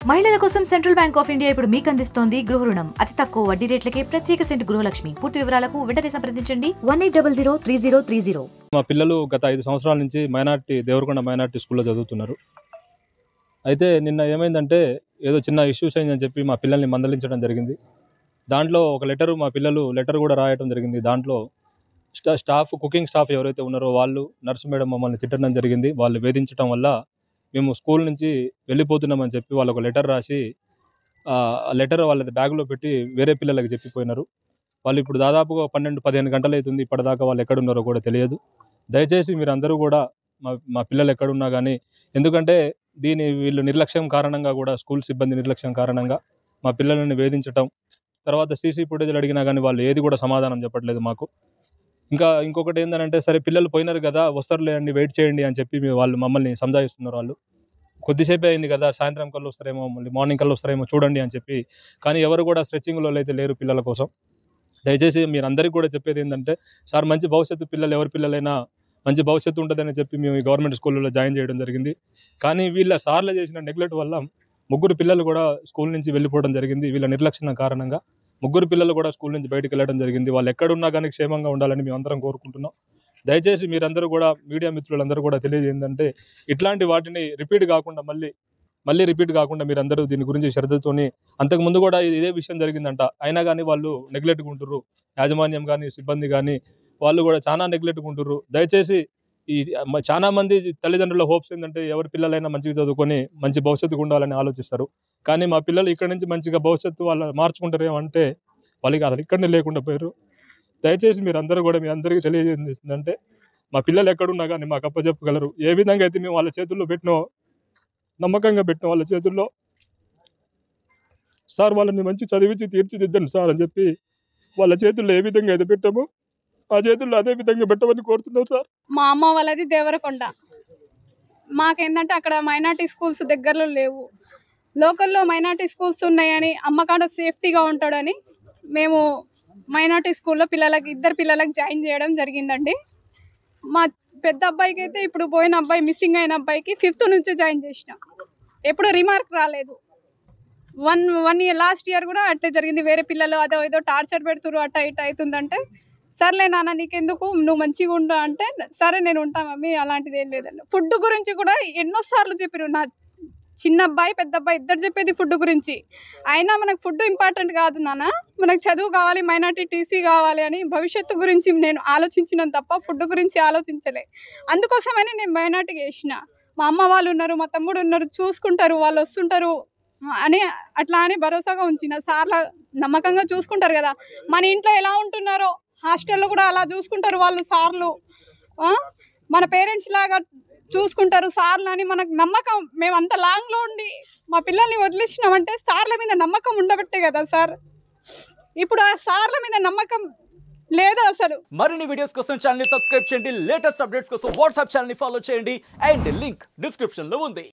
మహిళల కోసం central bank of India ఇప్పుడు మీకు అందిస్తోంది గృహ రుణం. అతి తక్కువ వడ్డీ రేట్లకే ప్రత్యేక సెంట్ గృహలక్ష్మి. పూర్తి వివరాలకు వెంటనే సంప్రదించండి 18003030. మా పిల్లలు గత 5 సంవత్సరాల నుంచి దేవరకొండ మైనారిటీ స్కూల్లో చదువుతున్నారు. అయితే నిన్న ఏమైందంటే ఏదో చిన్న ఇష్యూస్ అయిందని చెప్పి మా పిల్లల్ని మందలించడం జరిగింది. దాంట్లో ఒక మా పిల్లలు లెటర్ కూడా రాయడం జరిగింది. దాంట్లో కుకింగ్ స్టాఫ్ ఎవరైతే ఉన్నారో వాళ్ళు నర్సు మేడం మమ్మల్ని తిట్టడం జరిగింది. వాళ్ళు వేధించడం వల్ల మేము స్కూల్ నుంచి వెళ్ళిపోతున్నామని చెప్పి వాళ్ళు ఒక లెటర్ రాసి ఆ లెటర్ వాళ్ళది బ్యాగ్లో పెట్టి వేరే పిల్లలకి చెప్పిపోయినారు. వాళ్ళు ఇప్పుడు దాదాపుగా 12-15 గంటలు అవుతుంది. ఇప్పటిదాకా వాళ్ళు ఎక్కడున్నారో కూడా తెలియదు. దయచేసి మీరందరూ కూడా మా పిల్లలు ఎక్కడున్నా కానీ, ఎందుకంటే వీళ్ళు నిర్లక్ష్యం కారణంగా కూడా స్కూల్ సిబ్బంది నిర్లక్ష్యం కారణంగా మా పిల్లలని వేధించటం, తర్వాత సీసీ ఫుటేజ్లు అడిగినా కానీ వాళ్ళు ఏది కూడా సమాధానం చెప్పట్లేదు మాకు. ఇంకొకటి ఏంటంటే, సరే పిల్లలు పోయినారు కదా, వస్తారులే అండి, వెయిట్ చేయండి అని చెప్పి వాళ్ళు మమ్మల్ని సంజాయిస్తున్నారు. వాళ్ళు కొద్దిసేపే అయింది కదా, సాయంత్రం కల్లా వస్తారేమో, మళ్ళీ మార్నింగ్ కల్లా వస్తారేమో చూడండి అని చెప్పి. కానీ ఎవరు కూడా స్ట్రెచ్చింగ్లో అయితే లేరు పిల్లల కోసం. దయచేసి మీరందరికీ కూడా చెప్పేది ఏంటంటే, సార్ మంచి భవిష్యత్తు ఎవరి పిల్లలైనా మంచి భవిష్యత్తు ఉంటుందని చెప్పి మేము ఈ గవర్నమెంట్ స్కూల్లో జాయిన్ చేయడం జరిగింది. కానీ వీళ్ళ సార్లు చేసిన నెగ్లెక్ట్ వల్ల 3 పిల్లలు కూడా స్కూల్ నుంచి వెళ్ళిపోవడం జరిగింది. వీళ్ళ నిర్లక్ష్యం కారణంగా 3 పిల్లలు కూడా స్కూల్ నుంచి బయటకు వెళ్ళడం జరిగింది. వాళ్ళు ఎక్కడున్నా కానీ క్షేమంగా ఉండాలని మేము అందరం కోరుకుంటున్నాం. దయచేసి మీరందరూ కూడా, మీడియా మిత్రులందరూ కూడా తెలియజేయందంటే, ఇట్లాంటి వాటిని రిపీట్ కాకుండా మళ్ళీ రిపీట్ కాకుండా మీరందరూ దీని గురించి శ్రద్ధతోని, అంతకుముందు కూడా ఇదే విషయం జరిగిందంట, అయినా కానీ వాళ్ళు నెగ్లెక్ట్గా ఉంటుర్రు. యాజమాన్యం కానీ సిబ్బంది కానీ వాళ్ళు కూడా చాలా నెగ్లెక్ట్గా ఉంటుర్రు. దయచేసి చాలా మంది తల్లిదండ్రుల హోప్స్ ఏంటంటే, ఎవరి పిల్లలైనా మంచిగా చదువుకొని మంచి భవిష్యత్తుకు ఉండాలని ఆలోచిస్తారు. కానీ మా పిల్లలు ఇక్కడ నుంచి మంచిగా భవిష్యత్తు వాళ్ళు మార్చుకుంటారేమో అంటే వాళ్ళకి అసలు ఇక్కడనే లేకుండా పోయారు. దయచేసి మీరందరూ కూడా మీ అందరికీ తెలియజేసిందంటే, మా పిల్లలు ఎక్కడున్నా కానీ మాకు అప్పచెప్పగలరు. ఏ విధంగా అయితే మేము వాళ్ళ చేతుల్లో నమ్మకంగా పెట్టిన వాళ్ళ చేతుల్లో, సార్ వాళ్ళని మంచి చదివించి తీర్చిదిద్దండి సార్ అని చెప్పి వాళ్ళ చేతుల్లో ఏ విధంగా అయితే పెట్టామో ఆ చేతుల్లో అదే విధంగా పెట్టమని కోరుతున్నాం సార్. మా అమ్మ వాళ్ళది దేవరకొండ. మాకేంటంటే అక్కడ మైనార్టీ స్కూల్స్ దగ్గరలో లేవు. లోకల్లో మైనార్టీ స్కూల్స్ ఉన్నాయని, అమ్మకాడ సేఫ్టీగా ఉంటాడని మేము మైనార్టీ స్కూల్లో 2 పిల్లలకి జాయిన్ చేయడం జరిగిందండి. మా పెద్ద అబ్బాయికి అయితే ఇప్పుడు పోయిన అబ్బాయి, మిస్సింగ్ అయిన అబ్బాయికి 5th నుంచి జాయిన్ చేసిన. ఎప్పుడు రిమార్క్ రాలేదు. 1 ఇయర్ లాస్ట్ ఇయర్ కూడా అట్టే జరిగింది. వేరే పిల్లలు ఏదో టార్చర్ పెడుతురు, అట్ట ఇట్ట అవుతుందంటే, సర్లే నాన్న నీకెందుకు, నువ్వు మంచిగా ఉంటా అంటే, సరే నేను ఉంటా మమ్మీ, అలాంటిది ఏం లేదండి. ఫుడ్ గురించి కూడా ఎన్నోసార్లు చెప్పారు. నా చిన్న అబ్బాయి పెద్ద అబ్బాయి ఇద్దరు చెప్పేది ఫుడ్ గురించి. అయినా మనకు ఫుడ్ ఇంపార్టెంట్ కాదు నాన్న, మనకు చదువు కావాలి, మైనార్టీ టీసీ కావాలి అని భవిష్యత్తు గురించి నేను ఆలోచించినాను తప్ప ఫుడ్ గురించి ఆలోచించలే. అందుకోసమని నేను మైనార్టీకి వేసిన. మా అమ్మ వాళ్ళు ఉన్నారు, మా తమ్ముడు ఉన్నారు, చూసుకుంటారు, వాళ్ళు వస్తుంటారు అని అట్లా అని భరోసాగా ఉంచిన. సార్లు నమ్మకంగా చూసుకుంటారు కదా, మన ఇంట్లో ఎలా ఉంటున్నారో హాస్టల్లో కూడా అలా చూసుకుంటారు వాళ్ళు సార్లు. మన పేరెంట్స్ లాగా చూసుకుంటారు సార్లు అని మనకు నమ్మకం. మేము అంత లాంగ్లో ఉండి మా పిల్లల్ని వదిలేసినామంటే సార్ల మీద నమ్మకం ఉండబట్టే కదా సార్. ఇప్పుడు ఆ సార్ల మీద నమ్మకం లేదు అసలు. మరిన్ని వీడియోస్ కోసం ఛానల్ ని సబ్స్క్రైబ్ చేయండి. లేటెస్ట్ అప్డేట్స్ కోసం వాట్సాప్ ఛానల్ ని ఫాలో చేయండి. అండ్ లింక్ డిస్క్రిప్షన్ లో ఉంది.